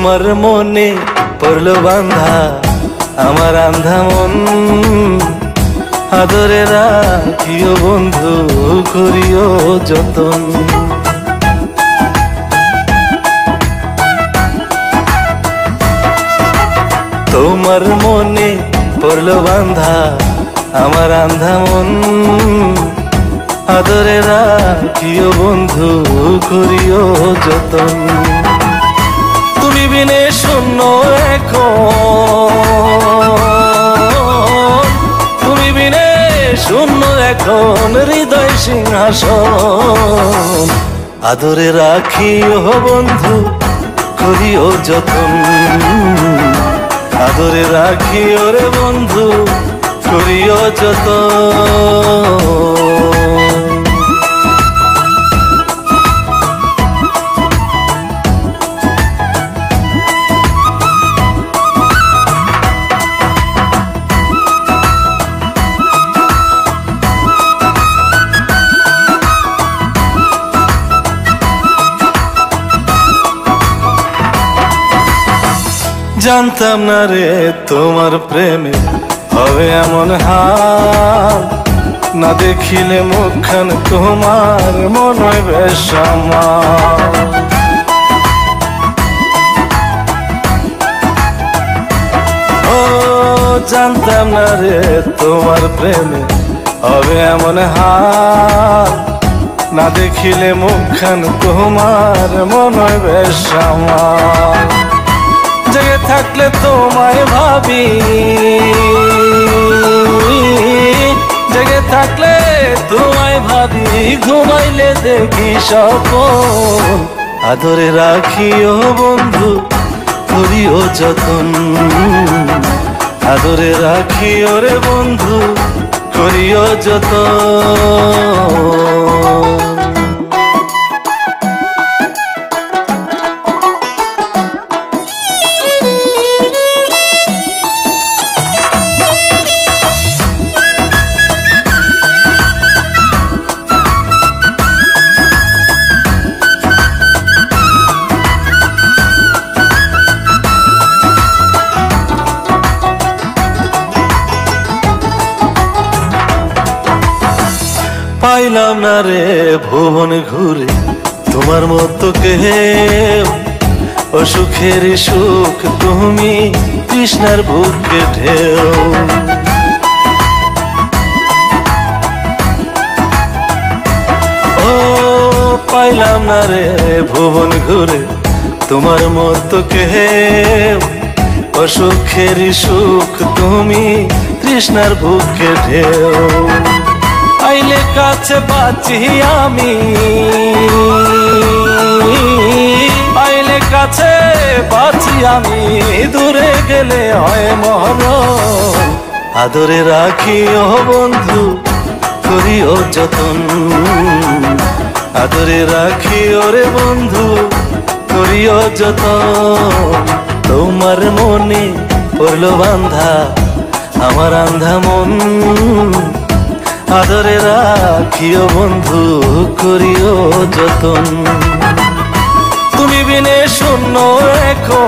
তোমার মনে পড়লো বান্ধা আমার আন্ধা মন, আদরে রাখিও বন্ধু করিও যতন। তোমার মনে পড়লো বান্ধা আমার আন্ধা মন, আদরে রাখিও বন্ধু করিও যতন। তুমি বিনে শূন্য এখন, তুমি বিনে শূন্য এখন হৃদয় সিংহাসন, আদরে রাখিও বন্ধু করিও যতন, আদরে রাখিও রে বন্ধু করিও যতন। জানতাম না রে তোমার প্রেমে হবে এমন হাল, না দেখিলে মুখখান তোমার মনে হয় বেশ আমার। ও জানতাম না রে তোমার প্রেমে হবে এমন হাল, না দেখিলে মুখখান তোমার মনে হয় বেশ আমার। জেগে থাকলে তোমায় ভাবি, জেগে থাকলে তোমায় ভাবি, ঘুমাইলে দেখি স্বপ্ন, আদরে রাখিও বন্ধু করিও যতন, আদরে রাখিও রে বন্ধু করিও যতন। পাইলাম না রে ভুবন ঘুরে তোমার মতো কেউ, ও সুখের সুখ তুমি কৃষ্ণার বুকে ঢেউ। ও পাইলাম না রে ভুবন ঘুরে তোমার মতো কেউ, ও সুখের সুখ তুমি কৃষ্ণার বুকে ঢেউ। আইলে কাছে বাঁচি আমি, আইলে কাছে বাঁচি আমি, দূরে গেলে হয় মরণ, আদরে রাখিও বন্ধু করিও যতন, আদরে রাখিও রে বন্ধু করিও যতন। তোমার মনে পড়লো বান্ধা আমার আন্ধা মন, আদরে রাখিও বন্ধু করিও যতন। তুমি বিনে শূন্য এখন,